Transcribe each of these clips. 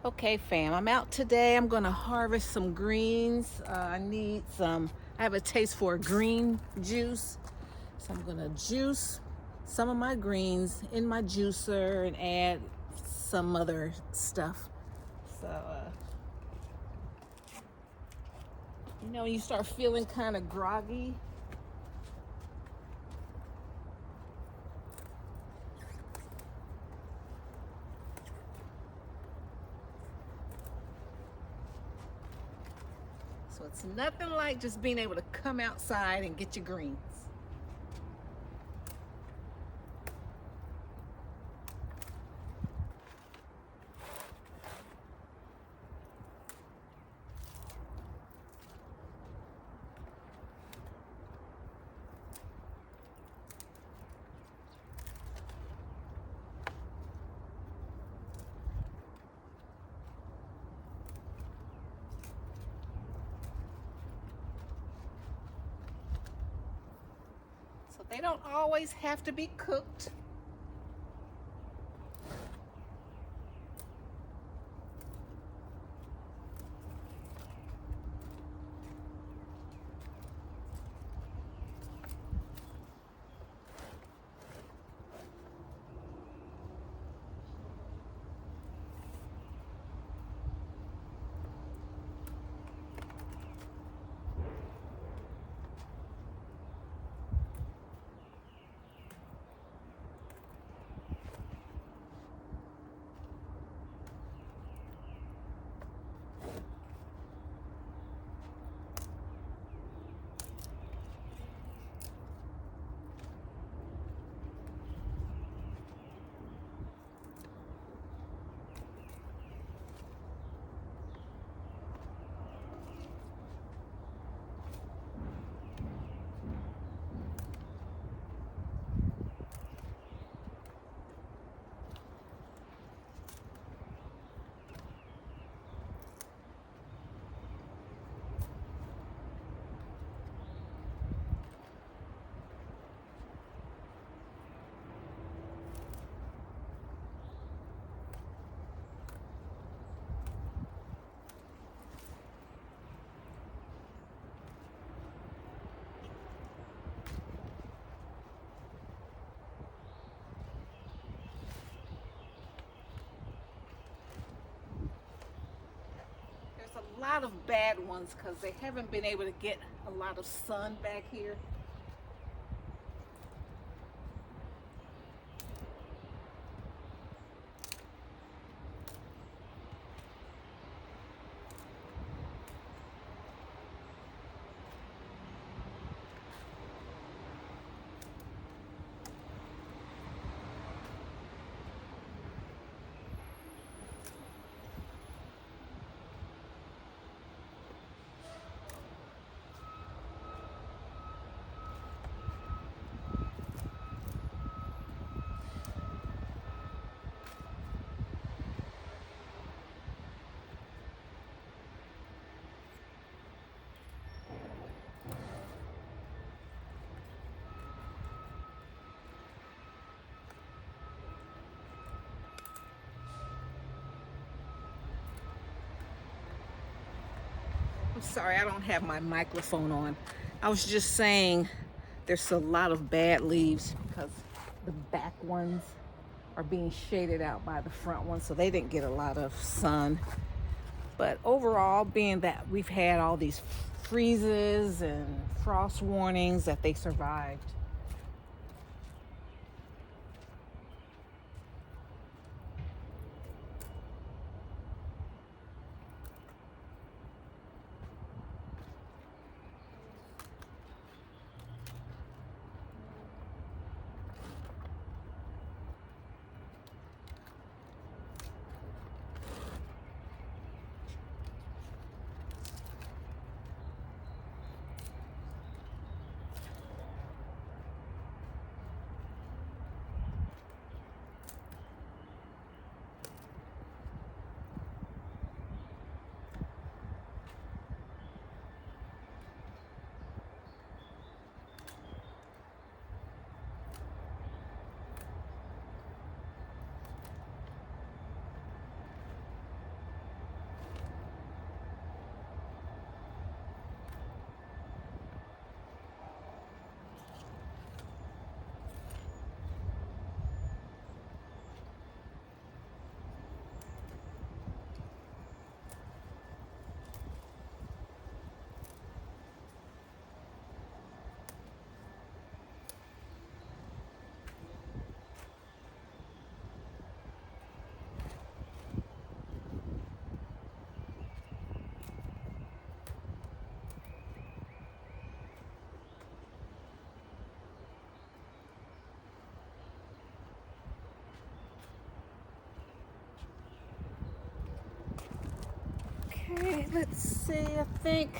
Okay, fam, I'm out today. I'm gonna harvest some greens. I have a taste for green juice. So I'm gonna juice some of my greens in my juicer and add some other stuff. So, you start feeling kind of groggy. So it's nothing like just being able to come outside and get your greens. So they don't always have to be cooked. There's a lot of bad ones because they haven't been able to get a lot of sun back here. I'm sorry, I don't have my microphone on. I was just saying there's a lot of bad leaves because the back ones are being shaded out by the front ones, so they didn't get a lot of sun. But overall, being that we've had all these freezes and frost warnings, that they survived. Okay, let's see, I think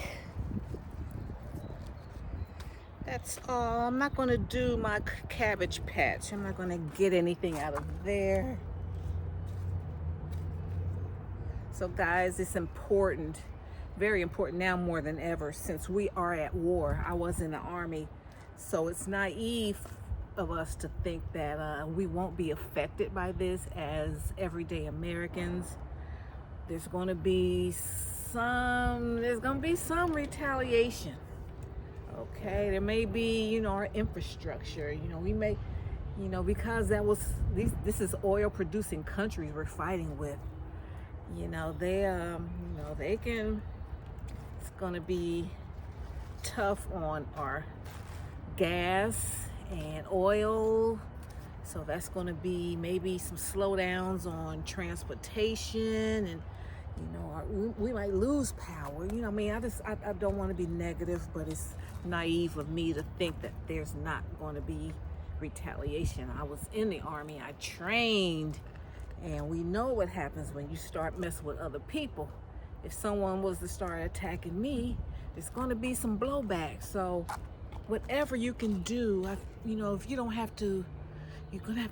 that's all. I'm not gonna do my cabbage patch. I'm not gonna get anything out of there. So guys, it's important, very important now more than ever, since we are at war. I was in the army, so it's naive of us to think that we won't be affected by this as everyday Americans. There's going to be some retaliation. Okay, there may be, you know, our infrastructure, you know, we may, you know, because this is oil producing countries we're fighting with. You know, they can, it's gonna be tough on our gas and oil. So that's gonna be maybe some slowdowns on transportation, and you know, we might lose power. You know, I mean, I don't want to be negative, but it's naive of me to think that there's not going to be retaliation. I was in the army, I trained, and we know what happens when you start messing with other people. If someone was to start attacking me, there's going to be some blowback. So whatever you can do, you know, if you don't have to,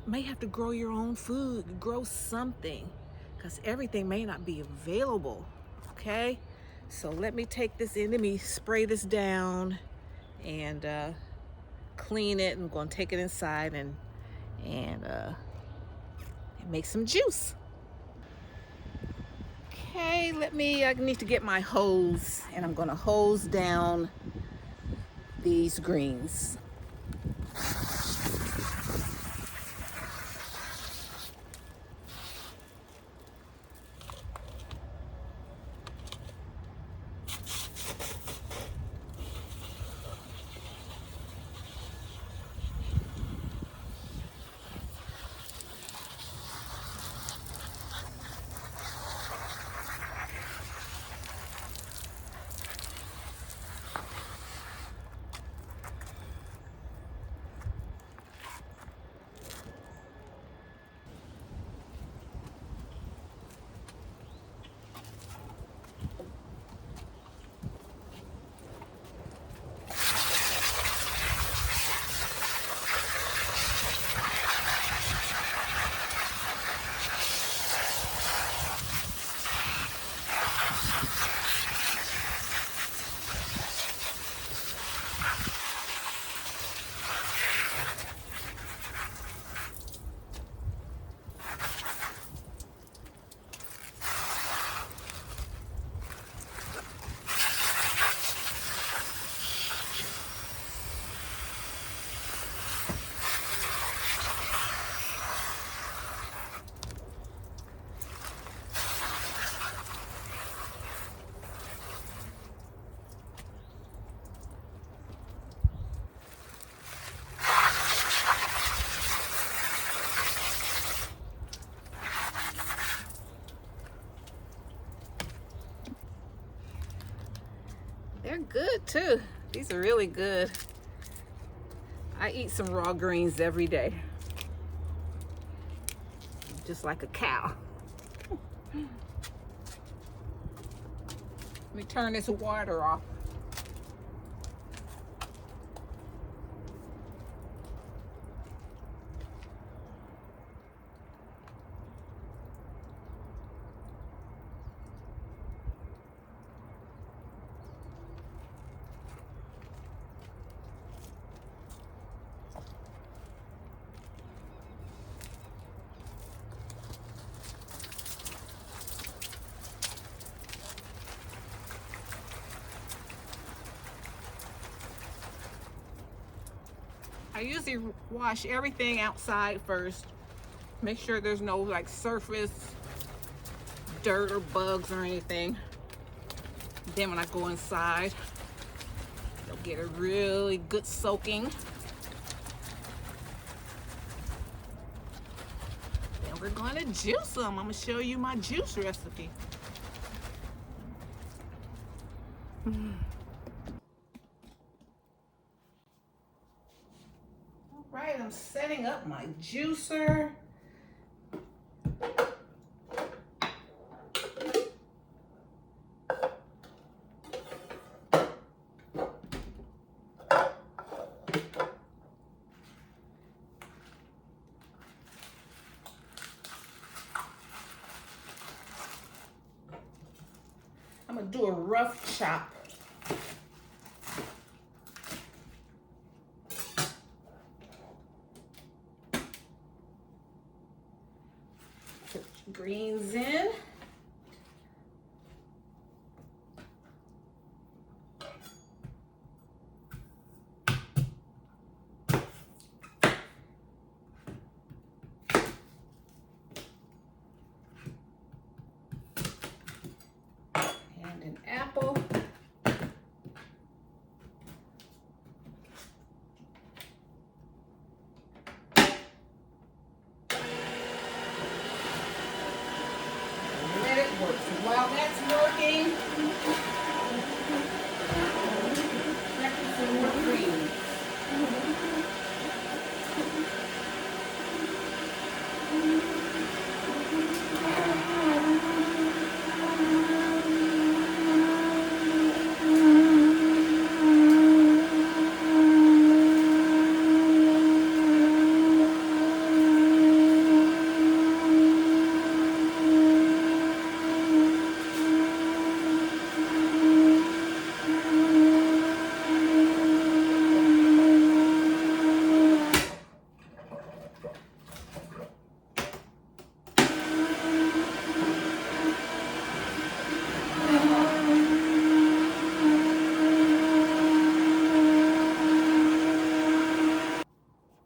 may have to grow your own food, grow something, because everything may not be available. Okay, so let me take this in, let me spray this down and clean it. I'm going to take it inside and make some juice. Okay, I need to get my hose, and I'm going to hose down these greens. They're good too. These are really good. I eat some raw greens every day, just like a cow. Let me turn this water off. I usually wash everything outside first. Make sure there's no like surface dirt or bugs or anything. Then when I go inside, I'll get a really good soaking. Then we're going to juice them. I'm going to show you my juice recipe. Right, I'm setting up my juicer. I'm gonna do a rough chop. Put greens in. An apple. Let it work. So while that's working, practice some more greens.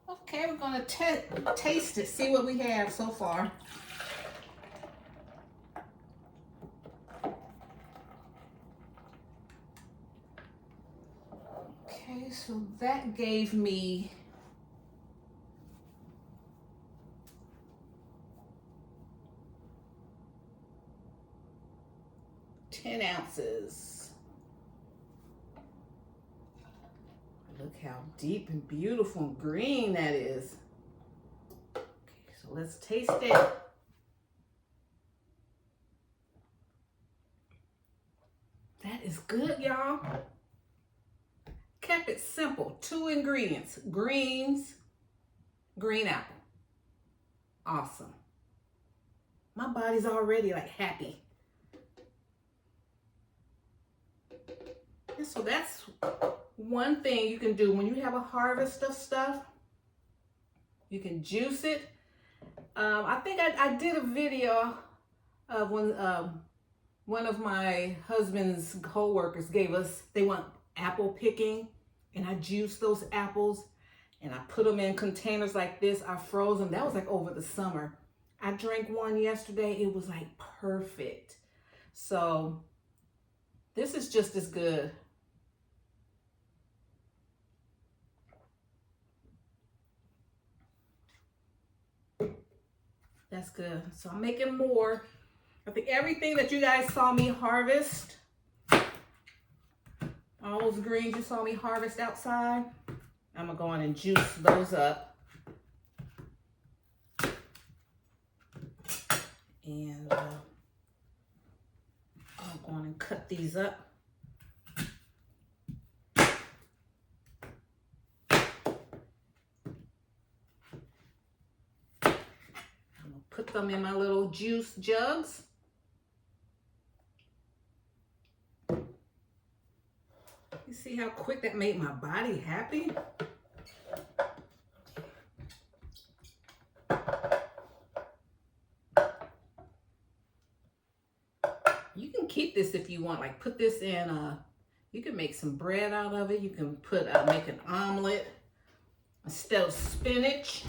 Okay, we're gonna taste it, see what we have so far. Okay, so that gave me 10 ounces. Look how deep and beautiful and green that is. Okay, so let's taste it. That is good, y'all. Kept it simple. 2 ingredients: greens, green apple. Awesome. My body's already like happy. And so that's one thing you can do when you have a harvest of stuff. You can juice it. I think I did a video of when one of my husband's co-workers gave us, they want apple picking, and I juiced those apples and I put them in containers like this. I froze them. That was like over the summer. I drank one yesterday. It was like perfect. So this is just as good. That's good. So I'm making more. I think everything that you guys saw me harvest, all those greens you saw me harvest outside, I'm gonna go on and juice those up. And I'm going and cut these up. Put them in my little juice jugs. You see how quick that made my body happy? You can keep this if you want. Like put this in, you can make some bread out of it. You can put, make an omelet instead of spinach.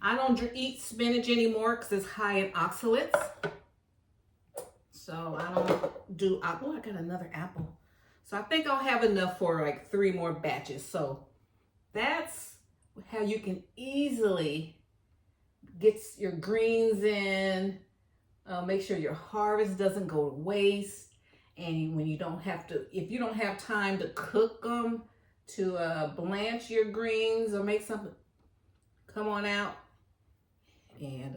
I don't eat spinach anymore because it's high in oxalates. So I don't do, oh, I got another apple. So I think I'll have enough for like 3 more batches. So that's how you can easily get your greens in, make sure your harvest doesn't go to waste. And when you don't have to, if you don't have time to cook them, to blanch your greens or make something, come on out and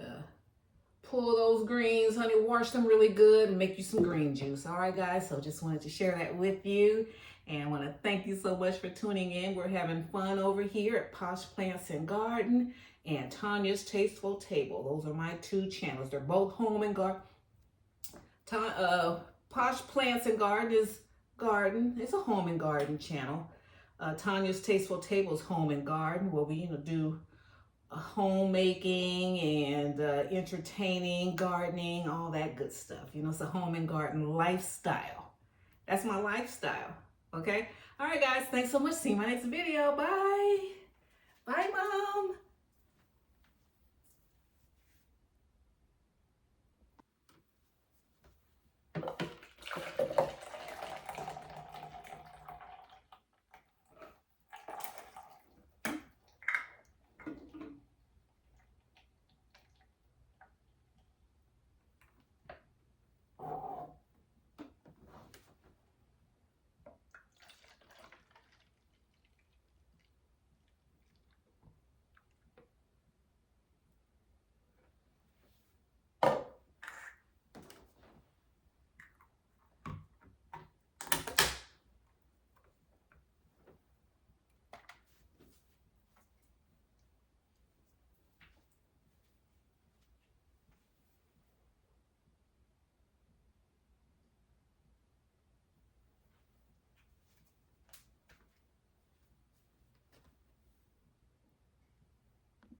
pull those greens, honey, wash them really good and make you some green juice. All right, guys, so just wanted to share that with you. And I want to thank you so much for tuning in. We're having fun over here at Posh Plants and Garden and Tanya's Tasteful Table. Those are my 2 channels. They're both home and garden. Posh Plants and Garden. It's a home and garden channel. Tanya's Tasteful Tables Home and Garden, where we do homemaking and entertaining, gardening, all that good stuff. It's a home and garden lifestyle. That's my lifestyle. Okay. All right, guys. Thanks so much. See you in my next video. Bye. Bye, Mom.